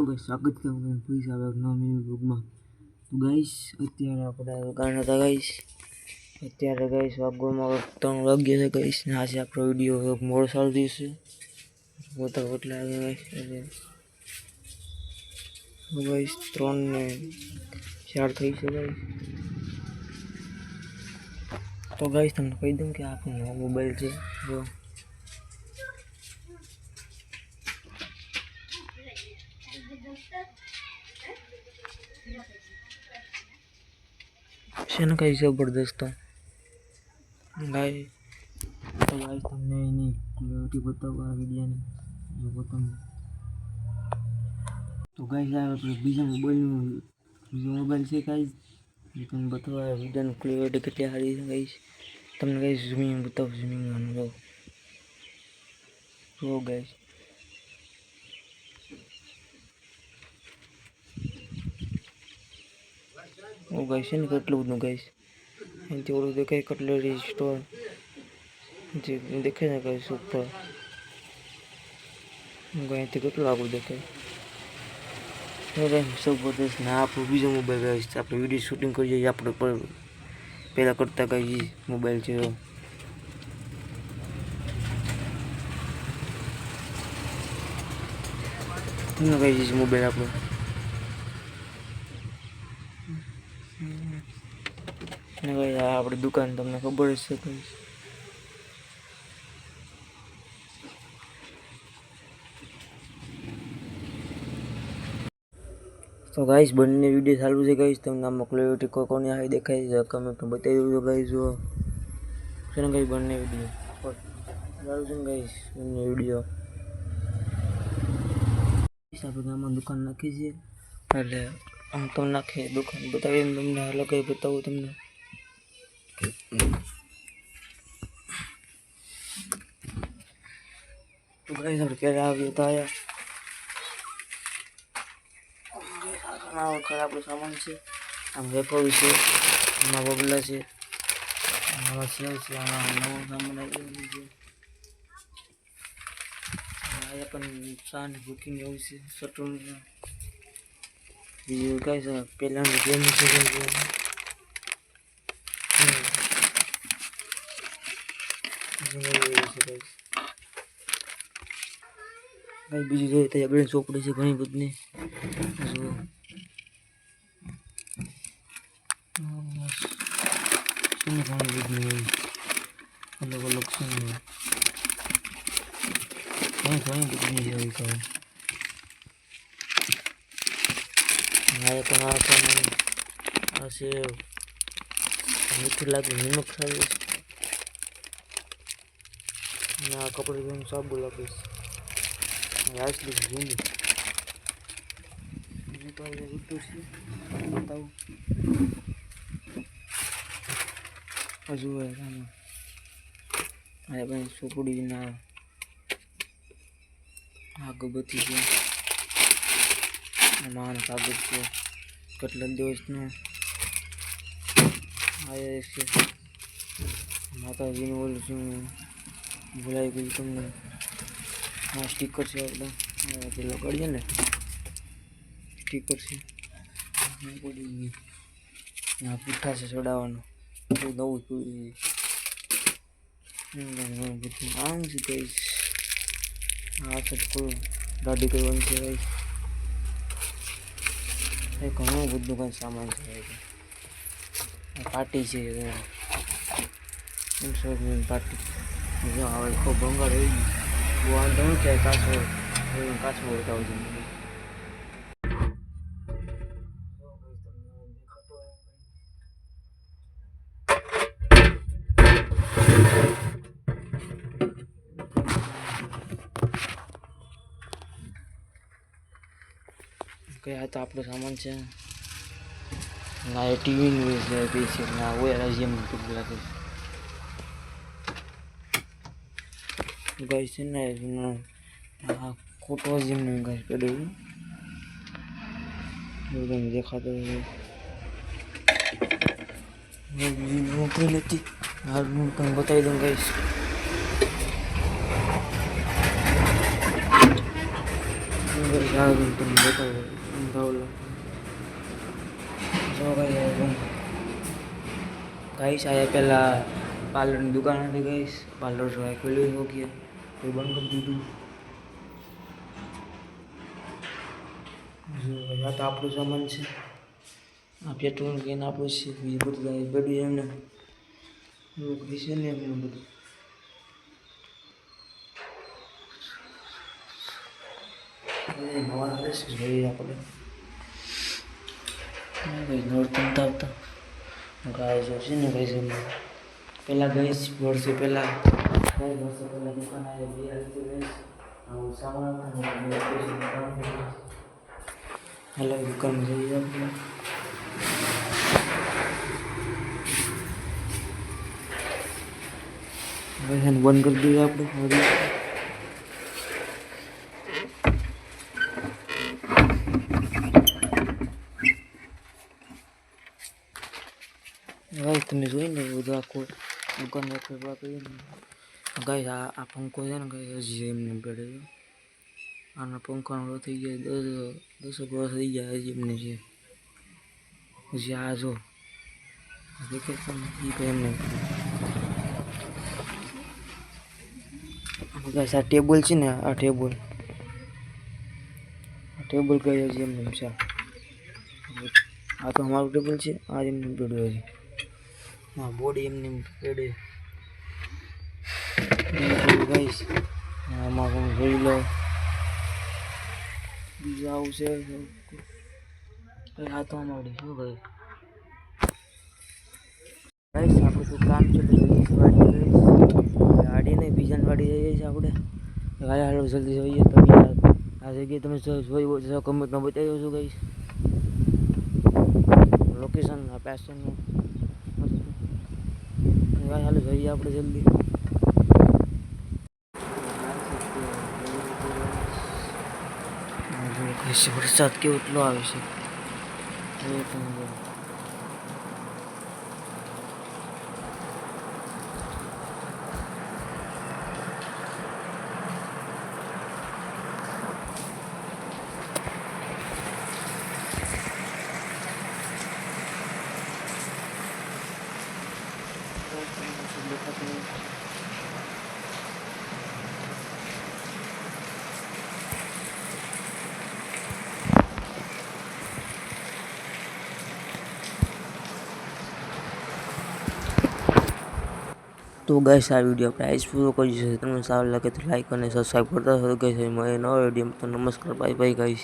Guys સ્વાગત છે તમારું પૈસા આવે નવા મિની વ્લોગમાં. તો ગાઈસ અત્યારે આપણે દુકાન હતા ગાઈસ. અત્યારે ગાઈસ વાગવામાં 3 વાગ્યા છે ગાઈસ ને આજે આપણો વિડીયો મોડો ચાલુ થયો છે. બોતલ કેટલા ગાઈસ ગાઈસ 3 ને 4 થઈ છે ગાઈસ. તો ગાઈસ તમને કહી દઉં કે આ નવો મોબાઈલ છે જો शेन का जबरदस्त गाइस. तो गाइस તમને એની ક્વોલિટી બતાવવા આ વિડિયોની જો બતાવું. તો ગાઈસ આ આપણે બીજો મોબાઈલ છે ગાઈસ. એ તમને બતાવવા વિડિયોની ક્વોલિટી કેટલી સારી છે ગાઈસ. તમને ગાઈસ ઝૂમિંગ બતાવું ઝૂમિંગ આનો જો ગાઈસ ओ गाइस ने કેટલું બધું ગાइस એનથી ઓલું દેખાય કટલેરી સ્ટોર જે દેખાય ને ગાइस ઉપર ગાઈથી કેટલું આગળ દેખાય. જબરદસ્ત ના આપણો બીજો મોબાઈલ ગાइस આપણે વિડિયો શૂટિંગ કરીએ આપણે પહેલા કરતા ગાइस મોબાઈલ છે ને ગાइस મોબાઈલ આપણો ને ગાइस આપણી દુકાન તમને ખબર જ છે ગાइस. તો ગાइस બંને વિડિયો ચાલુ છે ગાइस. તમને આમાં ક્વોલિટી કોની આવી દેખાય છે કમેન્ટમાં બતાવી દેજો ગાइस. જો છે ને ગાइस બંને વિડિયો ચાલુ છે ને ગાइस બંને વિડિયો આપણે આમાં દુકાન નાખી છે એટલે આમ તો નાખે દુકાન બતાવી તમને અલગ બતાવું તમને. તો ગાइस આપણે ક્યારે આવ્યો તો આયા આપણો સામાન છે. આમ વેફર છે આમાં બબલા છે આમાં સેવ છે આમાં નવો સામાન આવ્યો છે. આયા પણ ચાની બુકિંગ એવું છે સટુન બીજું ગાइस પહેલાની ગેમ છે गाइस બીજી જોઈએ તો આગળ ચોપડી છે ઘણી બધી જો શું ઘણી બધી અલગ અલગ છે ઘણી બધી જોઈ કહો મારે તો આ છે મીઠું લાગે નિમક ખાવી ના કપડે ધોઈને સાબુ લાગે આટલી ઝીંડી બીજું તો ઉઠું છે બતાવું હજુ આ ભાઈ ચોપડીના અગરબત્તી છે આમાં કાગળ છે કેટલા દિવસનો આયા છે માતાજીનું ઓલું શું ભૂલાઈ ગયું તમને આ સ્ટીકર છે આપણે પેલો કરીએ ને સ્ટીકર છે આ પૂઠા છે ચડાવવાનું નવું પૂરી બધું આમ છે ગાइस. આ કોઈ ગાડી કરવાની છે ગાइस. એ ઘણું બધું કંઈ સામાન છે પાર્ટી છે પાર્ટી જો હવે ખૂબ ભંગાર રહી ગયું વાંધો નહીં થાય કાચો બતાવું છું. આ તો આપણો સામાન છે ના ટીવી છે ના હોય જેમ લાગે ગાइस છે ને આ ખોટો જેમ ગાइस પડ્યું એવું દેખાતો નથી. હાલ હું તમને બતાવી દઉં ગાइस. તમે બતાવો જો ગાઈસ આયા પહેલાં પાર્લરની દુકાન હતી ગાઈસ. પાર્લર જો ખોલ્યું हो गया કોઈ બંધ કરી દીધું. જો આ તો આપણું સામાન છે. આ પેટ્રોલ કેન આપણું છે. બીજું બધું ગાઈસ બધું એમને છે ને એમને બધું. નવા આવે છે જોઈએ આપણે નોર્તન આવતા ગાય જો છે ને ગાઈસ એમને પહેલાં ગાઈસ વર્ષો પહેલાં દુકાન આવી બે હતી ગાઈસ. આવું સામાન હેલો દુકાન જઈએ આપણે. બંધ કરી દઈએ આપણે. ગાઈસ તમે જોઈને બધું આખું દુકાન કરી ગાઈસ આ પંખો છે ને ગાઈસ હજી એમને પડે છે. આના પંખાનો થઈ ગયા 10 વર્ષ થઈ ગયા હજી એમને છે. હજી આ જો દેખે છે એમને ગાઈસ આ ટેબલ છે ને આ ટેબલ ગઈ હજી એમને છે. આ તો અમારું ટેબલ છે. આ એમને પડ્યું હજી. હા બોડી એમને પડે ગાઈસ. આમાં હું જોઈ લો બીજું આવું છે આ તો અમારું શું ભાઈ ગાઈસ આપણે તો કામ છે ગાડી નહીં બીજાની વાડી જઈએ છીએ આપણે. ગાડી હાલો જલ્દી જોઈએ તમે આ જગ્યાએ તમે જોઈ કમેન્ટમાં બતાવ્યો છો ગાઈસ લોકેશન આ પેશનનું ગાય હાલો જોઈએ આપણે જલ્દી. વરસાદ કેવો એટલો આવે છે. તો ગાઈસ આ વિડીયો પ્રાઇસ પૂરો કરી છે. તમને સારું લાગે તો લાઈક અને સબસ્ક્રાઈબ કરતા રહો ગાઈસ. મળે નવા વિડીયો. તો નમસ્કાર બાય બાય ગાઈસ.